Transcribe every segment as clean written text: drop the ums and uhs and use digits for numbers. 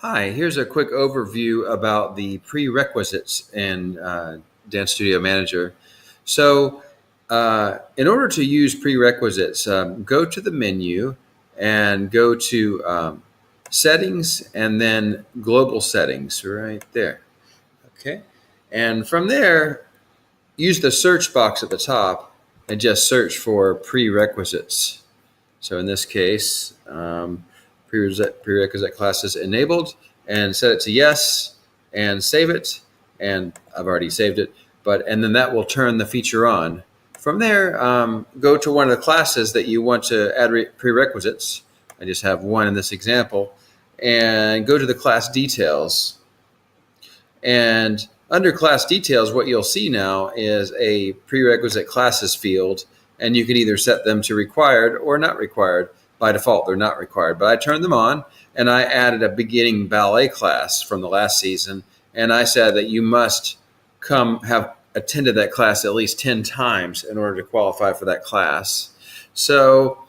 Hi, here's a quick overview about the prerequisites in Dance Studio Manager. In order to use prerequisites, go to the menu and go to Settings and then Global Settings right there. Okay, and from there, use the search box at the top and just search for prerequisites. So in this case, prerequisite classes enabled, and set it to yes and save it. And I've already saved it, and then that will turn the feature on. From there, go to one of the classes that you want to add prerequisites. I just have one in this example, and go to the class details. And under class details, what you'll see now is a prerequisite classes field, and you can either set them to required or not required. By default, they're not required, but I turned them on, and I added a beginning ballet class from the last season, and I said that you must have attended that class at least 10 times in order to qualify for that class. So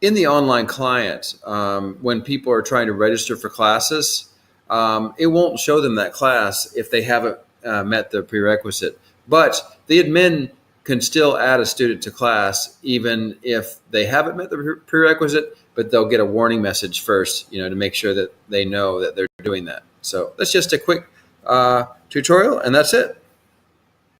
in the online client, when people are trying to register for classes, it won't show them that class if they haven't met the prerequisite. But the admin can still add a student to class even if they haven't met the prerequisite, but they'll get a warning message first, to make sure that they know that they're doing that. So that's just a quick tutorial, and that's it.